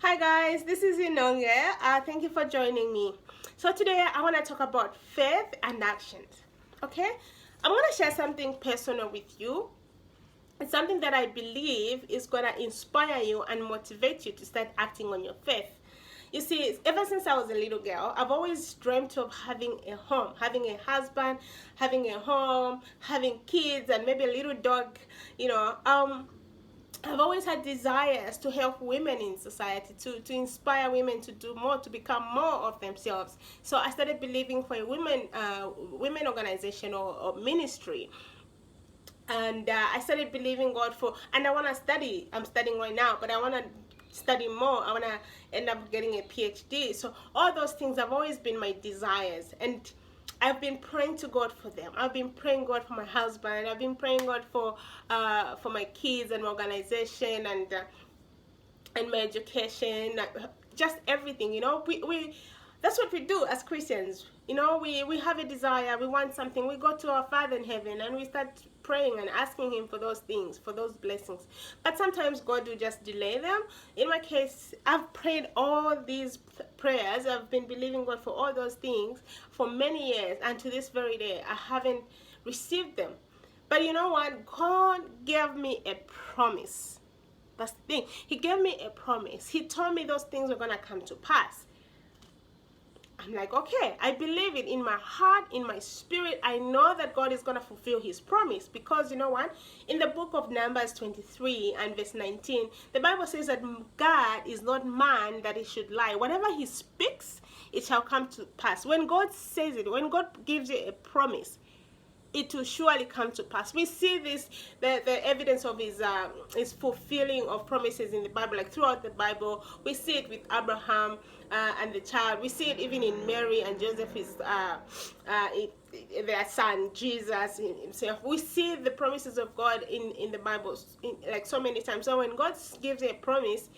Hi guys, this is Inonge. Thank you for joining me. So today I want to talk about faith and actions. Okay, I'm going to share something personal with you. It's something that I believe is going to inspire you and motivate you to start acting on your faith. You see, ever since I was a little girl, I've always dreamt of having a home, having a husband, having a home, having kids, and maybe a little dog. You know, I've always had desires to help women in society, to inspire women to do more, to become more of themselves. So I started believing for a women organization or ministry. And I started believing God for, and I want to study. I'm studying right now, but I want to study more. I want to end up getting a PhD. So all those things have always been my desires. And I've been praying to God for them. I've been praying God for my husband. I've been praying God for my kids and my organization and my education, just everything. We that's what we do as Christians. We have a desire, we want something, we go to our Father in heaven and we start praying and asking him for those things, for those blessings. But sometimes God will just delay them. In my case, I've prayed all these prayers, I've been believing God for all those things for many years, and to this very day I haven't received them. But you know what? God gave me a promise. That's the thing. He gave me a promise. He told me those things were going to come to pass. I'm like, okay, I believe it in my heart, in my spirit. I know that God is going to fulfill his promise, because you know what? In the book of Numbers 23 and verse 19, the Bible says that God is not man that he should lie. Whatever he speaks, it shall come to pass. When God says it, when God gives you a promise, it will surely come to pass. We see this, the evidence of his fulfilling of promises in the Bible, like throughout the Bible. We see it with Abraham and the child. We see it even in Mary and Joseph, their son Jesus himself. We see the promises of God in the Bible like so many times. So when God gives a promise,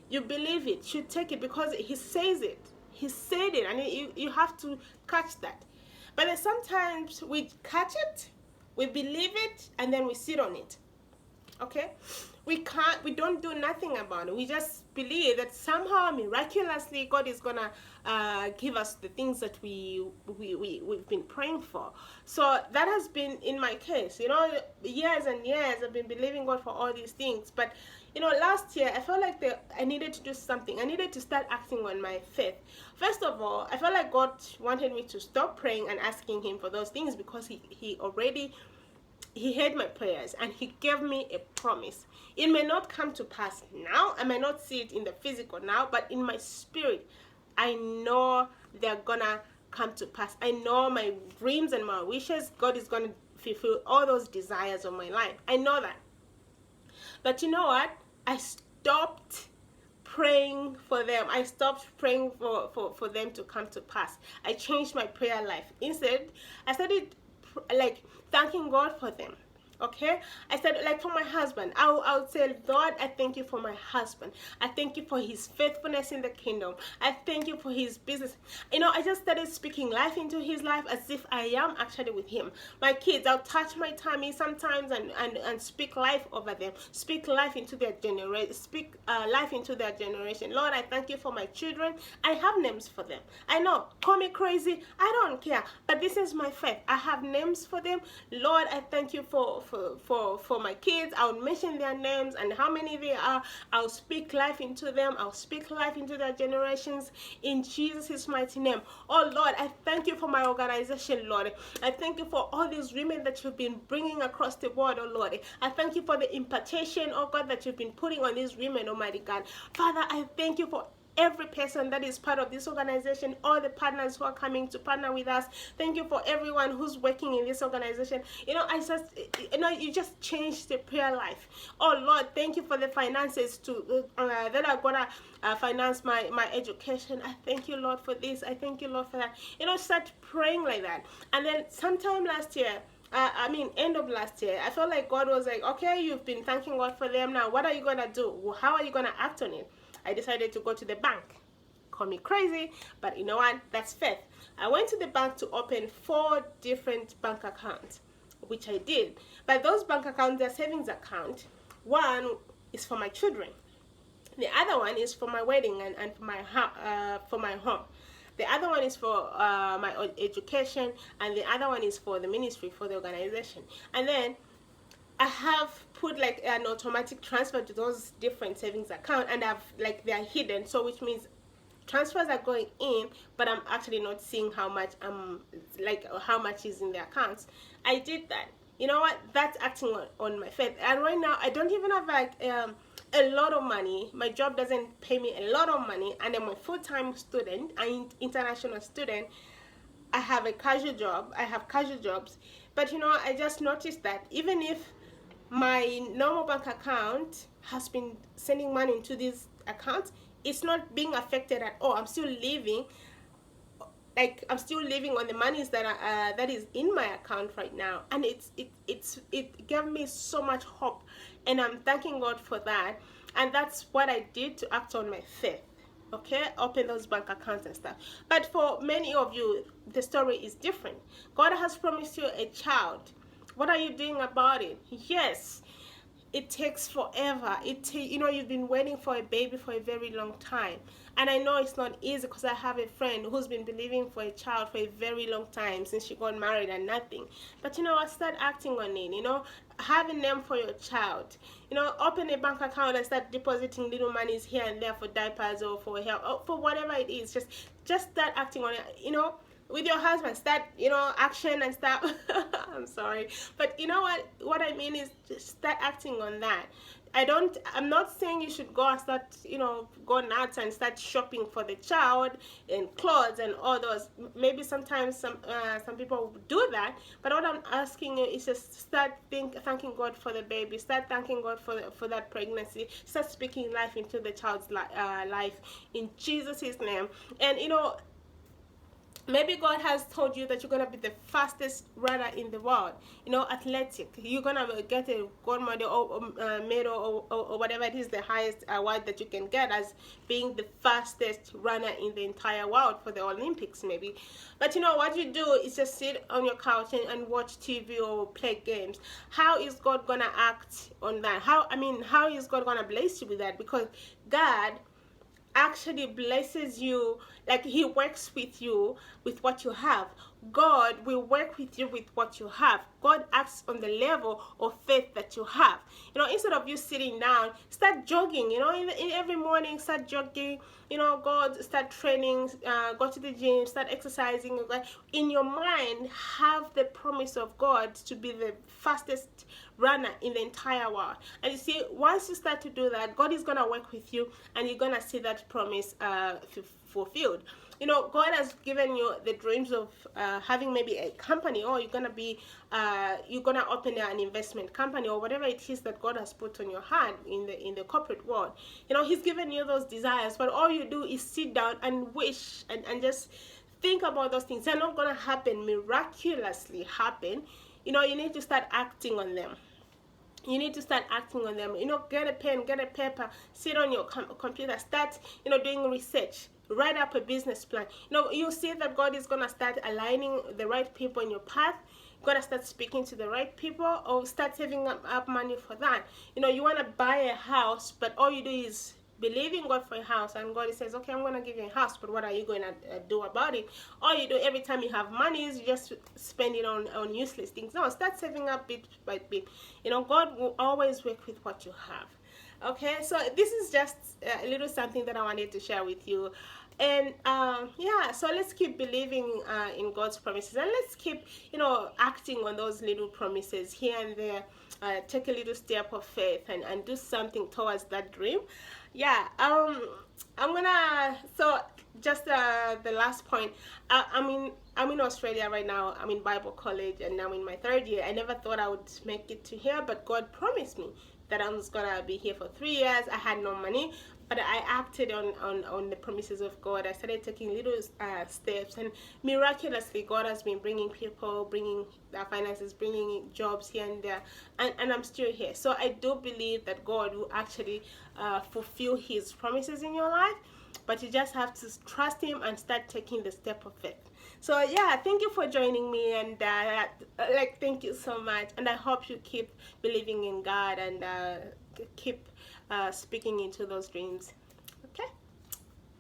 you believe it, you take it, because he says it. He said it, and you have to catch that. But then sometimes we catch it, we believe it, and then we sit on it. Okay? We don't do nothing about it. We just believe that somehow, miraculously, God is gonna give us the things that we've been praying for. So that has been in my case. Years and years I've been believing God for all these things. But last year I felt like I needed to do something. I needed to start acting on my faith. First of all, I felt like God wanted me to stop praying and asking him for those things, because he heard my prayers and he gave me a promise. It may not come to pass now, I may not see it in the physical now, but in my spirit I know they're gonna come to pass. I know my dreams and my wishes, God is gonna fulfill all those desires of my life. I know that. But you know what? I stopped praying for them. I stopped praying for them to come to pass. I changed my prayer life. Instead, I started like thanking God for them. Okay, I said, like, for my husband, I would say, Lord, I thank you for my husband. I thank you for his faithfulness in the kingdom. I thank you for his business. I just started speaking life into his life as if I am actually with him. My kids, I'll touch my tummy sometimes and speak life over them. Speak life into their generation. Speak life into their generation. Lord, I thank you for my children. I have names for them. I know, call me crazy, I don't care, but this is my faith. I have names for them. Lord, I thank you for my kids. I'll mention their names and how many they are. I'll speak life into them. I'll speak life into their generations in Jesus' mighty name. Oh Lord, I thank you for my organization, Lord. I thank you for all these women that you've been bringing across the world, oh Lord. I thank you for the impartation, oh God, that you've been putting on these women, Almighty God. Father, I thank you for every person that is part of this organization, all the partners who are coming to partner with us. Thank you for everyone who's working in this organization. You just changed the prayer life. Oh Lord, thank you for the finances that are gonna finance my education. I thank you, Lord, for this. I thank you, Lord, for that. Start praying like that. And then sometime last year, end of last year, I felt like God was like, okay, you've been thanking God for them. Now, what are you gonna do? How are you gonna act on it? I decided to go to the bank. Call me crazy, but you know what? That's faith. I went to the bank to open 4 different bank accounts, which I did. But those bank accounts, they're savings account. One is for my children. The other one is for my wedding and for my home. The other one is for my education, and the other one is for the ministry, for the organization. And then I have put like an automatic transfer to those different savings account, and I've like they are hidden, so which means transfers are going in, but I'm actually not seeing how much like how much is in the accounts. I did that. You know what? That's acting on my faith. And right now I don't even have like a lot of money. My job doesn't pay me a lot of money, and I'm a full-time student, an international student. I have a casual job. I have casual jobs, but you know, I just noticed that even if my normal bank account has been sending money into these accounts, it's not being affected at all. I'm still living, like I'm still living on the monies that that is in my account right now, and it gave me so much hope, and I'm thanking God for that. And that's what I did to act on my faith. Okay, open those bank accounts and stuff. But for many of you, the story is different. God has promised you a child. What are you doing about it? Yes, it takes forever. You know, you've been waiting for a baby for a very long time, and I know it's not easy, because I have a friend who's been believing for a child for a very long time since she got married and nothing. But you know what? Start acting on it. You know, have a name for your child. You know, open a bank account and start depositing little monies here and there for diapers or for help or for whatever it is. Just start acting on it. You know, with your husband, start, you know, action and stuff. I'm sorry, but you know what I mean is just start acting on that. I'm not saying you should go and start, you know, go nuts and start shopping for the child and clothes and all those. Maybe sometimes some people do that, but what I'm asking you is just start thanking God for the baby. Start thanking God for that pregnancy. Start speaking life into the child's life in Jesus' name. And you know, maybe God has told you that you're going to be the fastest runner in the world, you know, athletic. You're going to get a gold medal or medal or whatever it is, the highest award that you can get as being the fastest runner in the entire world for the Olympics maybe. But you know, what you do is just sit on your couch and watch TV or play games. How is God going to act on that? How is God going to bless you with that? Because God actually blesses you, like he works with you with what you have. God will work with you with what you have. God acts on the level of faith that you have. You know, instead of you sitting down, start jogging. You know, in every morning, start jogging. You know, start training, go to the gym, start exercising. In your mind, have the promise of God to be the fastest runner in the entire world. And you see, once you start to do that, God is gonna work with you, and you're gonna see that promise fulfilled. You know, God has given you the dreams of having maybe a company, or you're gonna open an investment company, or whatever it is that God has put on your heart in the corporate world. You know, he's given you those desires, but all you do is sit down and wish and just think about those things. They're not gonna happen miraculously happen. You know, you need to start acting on them. You need to start acting on them. You know, get a pen, get a paper, sit on your computer, start, you know, doing research, write up a business plan. You know, you see that God is going to start aligning the right people in your path. You're going to start speaking to the right people, or start saving up money for that. You know, you want to buy a house, but all you do is believing God for a house, and God says, okay, I'm going to give you a house, but what are you going to do about it? All you do every time you have money is you just spend it on useless things. No, start saving up bit by bit. You know, God will always work with what you have. Okay, so this is just a little something that I wanted to share with you. And yeah, so let's keep believing in God's promises, and let's keep, you know, acting on those little promises here and there. Take a little step of faith and do something towards that dream. Yeah, I'm gonna, so just the last point. I'm in Australia right now. I'm in Bible college, and I'm in my 3rd year. I never thought I would make it to here, but God promised me that I was gonna be here for 3 years. I had no money, but I acted on the promises of God. I started taking little steps, and miraculously God has been bringing people, bringing finances, bringing jobs here and there, and I'm still here. So I do believe that God will actually fulfill his promises in your life, but you just have to trust him and start taking the step of faith. So yeah, thank you for joining me, and thank you so much, and I hope you keep believing in God, and keep speaking into those dreams.